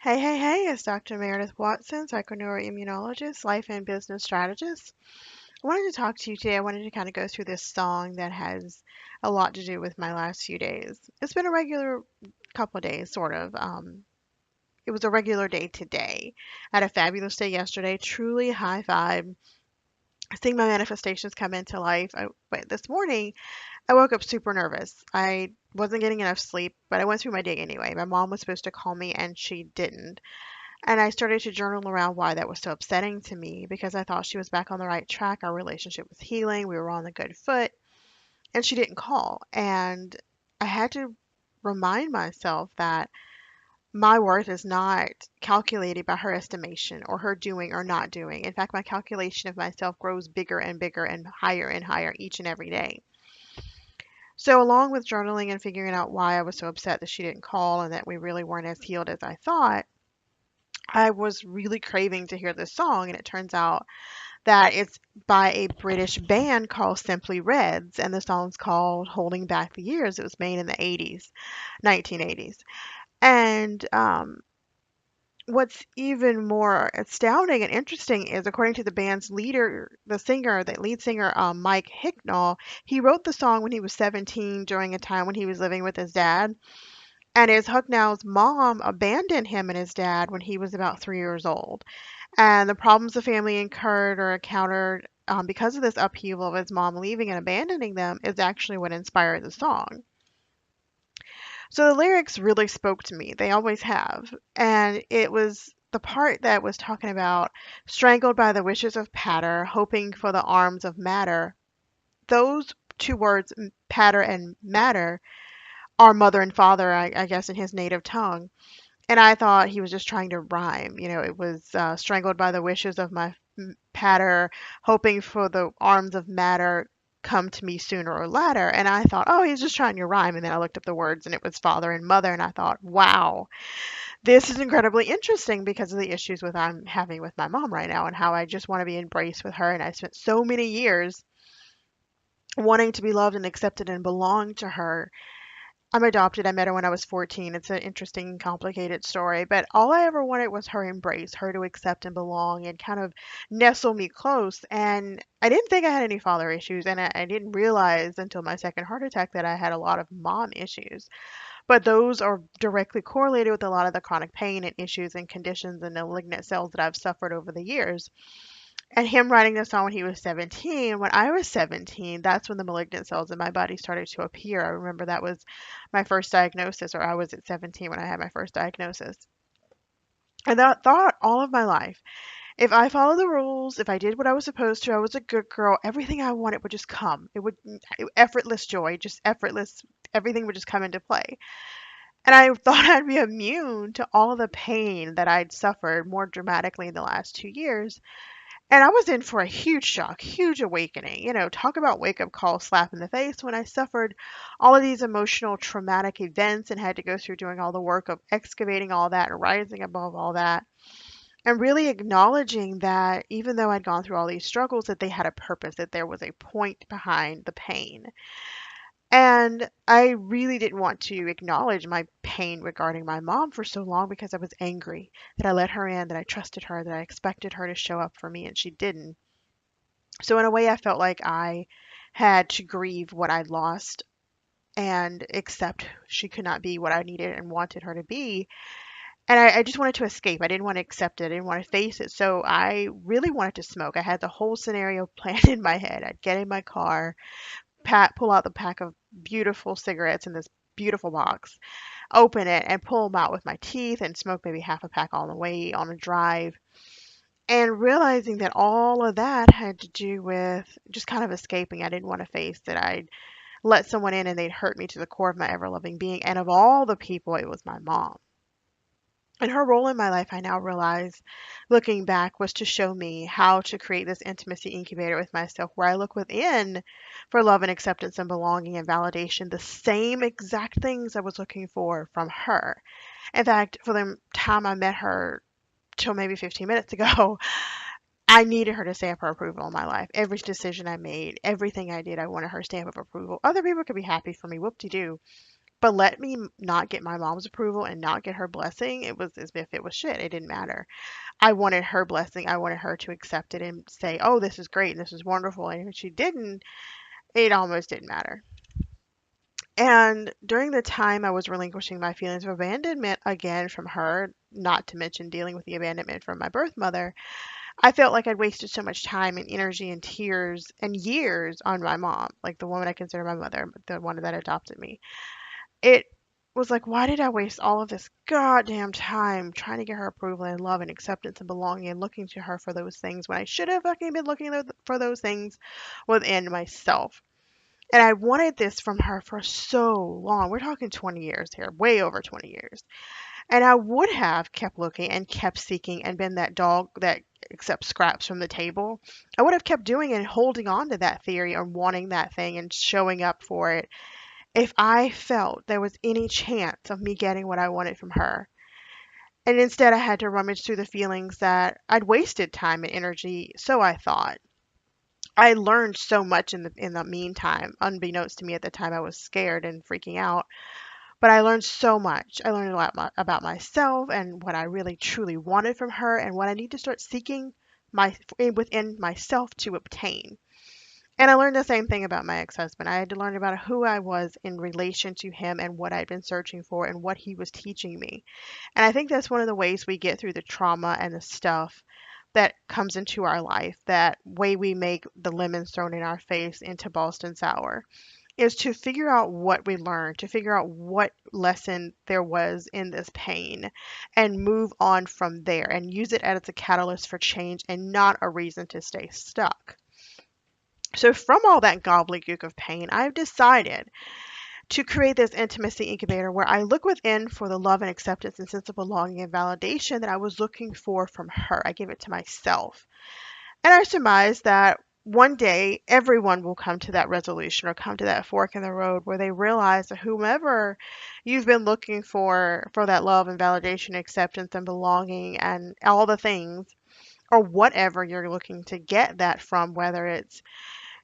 Hey, hey, hey, it's Dr. Meredith Watson, psychoneuroimmunologist, life and business strategist. I wanted to talk to you today. I wanted to kind of go through this song that has a lot to do with my last few days. It's been a regular couple of days, sort of. It was a regular day today. I had a fabulous day yesterday, truly high vibe. Seeing my manifestations come into life. But this morning, I woke up super nervous. I wasn't getting enough sleep, but I went through my day anyway. My mom was supposed to call me and she didn't. And I started to journal around why that was so upsetting to me because I thought she was back on the right track. Our relationship was healing. We were on the good foot. And she didn't call. And I had to remind myself that my worth is not calculated by her estimation or her doing or not doing. In fact, my calculation of myself grows bigger and bigger and higher each and every day. So, along with journaling and figuring out why I was so upset that she didn't call and that we really weren't as healed as I thought, I was really craving to hear this song, and it turns out that it's by a British band called Simply Reds, and the song's called Holding Back the Years. It was made in the 80s, 1980s. And what's even more astounding and interesting is, according to the band's leader, the lead singer, Mike Hicknall, he wrote the song when he was 17 during a time when he was living with his dad. And his Hucknall's mom abandoned him and his dad when he was about 3 years old. And the problems the family incurred or encountered because of this upheaval of his mom leaving and abandoning them is actually what inspired the song. So the lyrics really spoke to me. They always have. And it was the part that was talking about strangled by the wishes of patter, hoping for the arms of matter. Those two words, patter and matter, are mother and father, I guess, in his native tongue. And I thought he was just trying to rhyme. It was strangled by the wishes of my patter, hoping for the arms of matter come to me sooner or later. And I thought, oh, he's just trying to rhyme. And then I looked up the words and it was father and mother. And I thought, wow, this is incredibly interesting because of the issues with I'm having with my mom right now and how I just want to be embraced with her. And I spent so many years wanting to be loved and accepted and belong to her. I'm adopted. I met her when I was 14. It's an interesting, complicated story, but all I ever wanted was her embrace, her to accept and belong and kind of nestle me close. And I didn't think I had any father issues, and I didn't realize until my second heart attack that I had a lot of mom issues. But those are directly correlated with a lot of the chronic pain and issues and conditions and malignant cells that I've suffered over the years. And him writing this song when he was 17, when I was 17, that's when the malignant cells in my body started to appear. I remember that was my first diagnosis, or I was at 17 when I had my first diagnosis. And I thought all of my life, if I followed the rules, if I did what I was supposed to, I was a good girl, everything I wanted would just come. It would, effortless joy, just effortless, everything would just come into play. And I thought I'd be immune to all the pain that I'd suffered more dramatically in the last 2 years. And I was in for a huge shock, huge awakening. Talk about wake up call, slap in the face when I suffered all of these emotional traumatic events and had to go through doing all the work of excavating all that and rising above all that. And really acknowledging that even though I'd gone through all these struggles, that they had a purpose, that there was a point behind the pain. And I really didn't want to acknowledge my pain regarding my mom for so long because I was angry that I let her in, that I trusted her, that I expected her to show up for me, and she didn't. So, in a way, I felt like I had to grieve what I'd lost and accept she could not be what I needed and wanted her to be. And I just wanted to escape. I didn't want to accept it. I didn't want to face it. So I really wanted to smoke. I had the whole scenario planned in my head. I'd get in my car, pull out the pack of beautiful cigarettes in this beautiful box, open it, and pull them out with my teeth and smoke maybe half a pack on the way on a drive. And realizing that all of that had to do with just kind of escaping. I didn't want to face that I'd let someone in and they'd hurt me to the core of my ever loving being. And of all the people, it was my mom. And her role in my life, I now realize, looking back, was to show me how to create this intimacy incubator with myself where I look within for love and acceptance and belonging and validation, the same exact things I was looking for from her. In fact, for the time I met her till maybe 15 minutes ago, I needed her to stamp her approval in my life. Every decision I made, everything I did, I wanted her stamp of approval. Other people could be happy for me, whoop-de-doo. But let me not get my mom's approval and not get her blessing. It was as if it was shit. It didn't matter. I wanted her blessing. I wanted her to accept it and say, oh, this is great and this is wonderful. And if she didn't, it almost didn't matter. And during the time I was relinquishing my feelings of abandonment again from her, not to mention dealing with the abandonment from my birth mother, I felt like I'd wasted so much time and energy and tears and years on my mom, like the woman I consider my mother, the one that adopted me. It was like, why did I waste all of this goddamn time trying to get her approval and love and acceptance and belonging and looking to her for those things when I should have fucking been looking for those things within myself? And I wanted this from her for so long. We're talking 20 years here, way over 20 years. And I would have kept looking and kept seeking and been that dog that accepts scraps from the table. I would have kept doing it and holding on to that theory or wanting that thing and showing up for it if I felt there was any chance of me getting what I wanted from her. And instead, I had to rummage through the feelings that I'd wasted time and energy, so I thought. I learned so much in the meantime, unbeknownst to me at the time I was scared and freaking out. But I learned so much. I learned a lot about myself and what I really truly wanted from her and what I need to start seeking within myself to obtain. And I learned the same thing about my ex-husband. I had to learn about who I was in relation to him and what I'd been searching for and what he was teaching me. And I think that's one of the ways we get through the trauma and the stuff that comes into our life, that way we make the lemons thrown in our face into Boston Sour, is to figure out what we learned, to figure out what lesson there was in this pain and move on from there and use it as a catalyst for change and not a reason to stay stuck. So, from all that gobbledygook of pain, I've decided to create this intimacy incubator where I look within for the love and acceptance and sense of belonging and validation that I was looking for from her. I give it to myself. And I surmise that one day everyone will come to that resolution or come to that fork in the road where they realize that whomever you've been looking for that love and validation, acceptance and belonging and all the things, or whatever you're looking to get that from, whether it's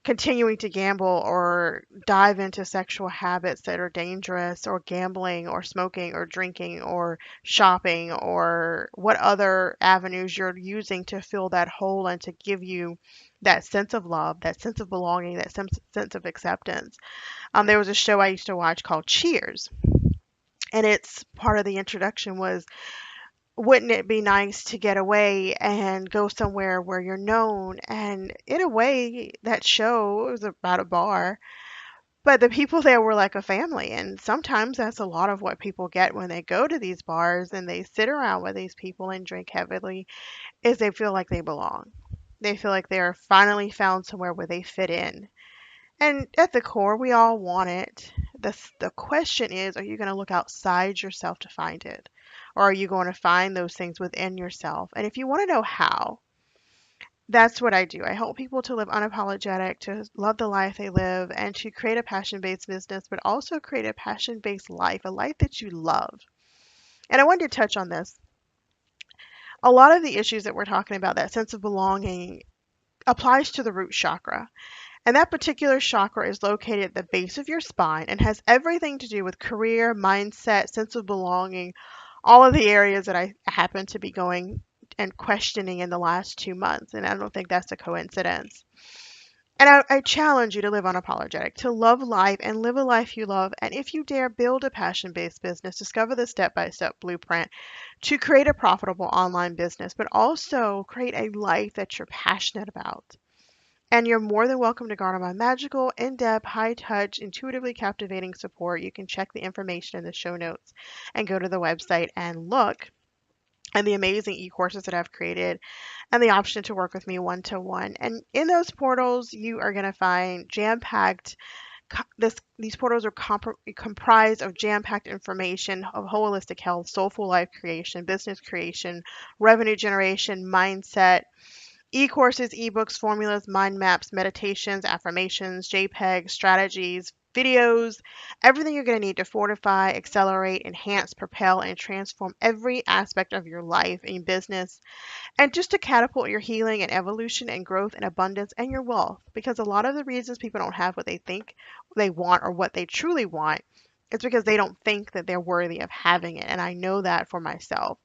continuing to gamble or dive into sexual habits that are dangerous or gambling or smoking or drinking or shopping or what other avenues you're using to fill that hole and to give you that sense of love, that sense of belonging, that sense of acceptance. There was a show I used to watch called Cheers, and its part of the introduction was, wouldn't it be nice to get away and go somewhere where you're known? And in a way, that show was about a bar, but the people there were like a family. And sometimes that's a lot of what people get when they go to these bars and they sit around with these people and drink heavily, is they feel like they belong. They feel like they're finally found somewhere where they fit in. And at the core, we all want it. The question is, are you going to look outside yourself to find it? Or are you going to find those things within yourself? And if you want to know how, that's what I do. I help people to live unapologetic, to love the life they live, and to create a passion based business, but also create a passion based life, a life that you love. And I wanted to touch on this. A lot of the issues that we're talking about, that sense of belonging, applies to the root chakra. And that particular chakra is located at the base of your spine and has everything to do with career, mindset, sense of belonging, all of the areas that I happen to be going and questioning in the last 2 months. And I don't think that's a coincidence. And I challenge you to live unapologetic, to love life and live a life you love. And if you dare build a passion based business, discover the step by step blueprint to create a profitable online business, but also create a life that you're passionate about. And you're more than welcome to garner my magical, in-depth, high-touch, intuitively captivating support. You can check the information in the show notes and go to the website and look and the amazing e-courses that I've created and the option to work with me one-to-one. And in those portals, you are going to find jam-packed these portals are comprised of jam-packed information of holistic health, soulful life creation, business creation, revenue generation, mindset, e-courses, ebooks, formulas, mind maps, meditations, affirmations, JPEGs, strategies, videos, everything you're going to need to fortify, accelerate, enhance, propel, and transform every aspect of your life and business, and just to catapult your healing and evolution and growth and abundance and your wealth. Because a lot of the reasons people don't have what they think they want or what they truly want It's because they don't think that they're worthy of having it. And I know that for myself.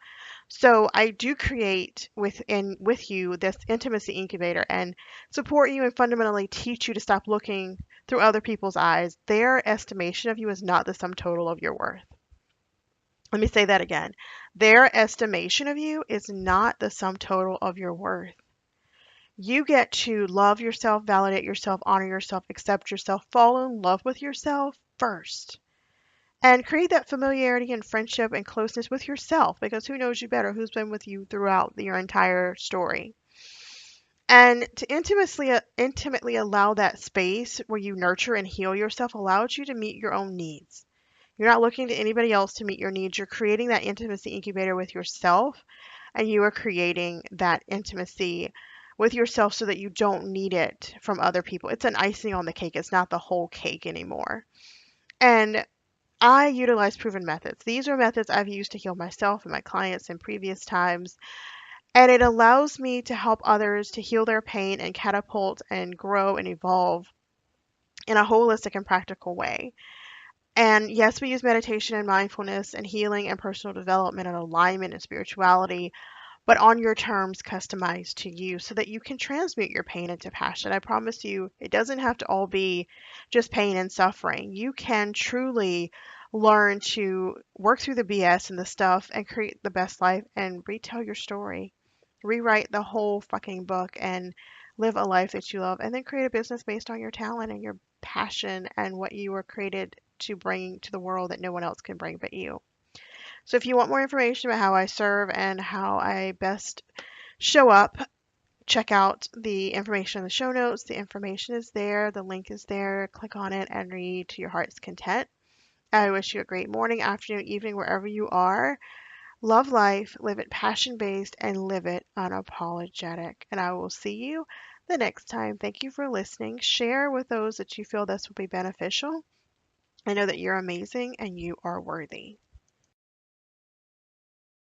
So I do create with you this intimacy incubator and support you and fundamentally teach you to stop looking through other people's eyes. Their estimation of you is not the sum total of your worth. Let me say that again. Their estimation of you is not the sum total of your worth. You get to love yourself, validate yourself, honor yourself, accept yourself, fall in love with yourself first. And create that familiarity and friendship and closeness with yourself because who knows you better? Who's been with you throughout your entire story? And to intimately allow that space where you nurture and heal yourself allows you to meet your own needs. You're not looking to anybody else to meet your needs. You're creating that intimacy incubator with yourself, and you are creating that intimacy with yourself so that you don't need it from other people. It's an icing on the cake. It's not the whole cake anymore. And I utilize proven methods. These are methods I've used to heal myself and my clients in previous times, and it allows me to help others to heal their pain and catapult and grow and evolve in a holistic and practical way. And yes, we use meditation and mindfulness and healing and personal development and alignment and spirituality, but on your terms, customized to you so that you can transmute your pain into passion. I promise you, it doesn't have to all be just pain and suffering. You can truly learn to work through the BS and the stuff and create the best life and retell your story. Rewrite the whole fucking book and live a life that you love, and then create a business based on your talent and your passion and what you were created to bring to the world that no one else can bring but you. So if you want more information about how I serve and how I best show up, check out the information in the show notes. The information is there, the link is there. Click on it and read to your heart's content. I wish you a great morning, afternoon, evening, wherever you are. Love life, live it passion based, and live it unapologetic. And I will see you the next time. Thank you for listening. Share with those that you feel this will be beneficial. I know that you're amazing and you are worthy.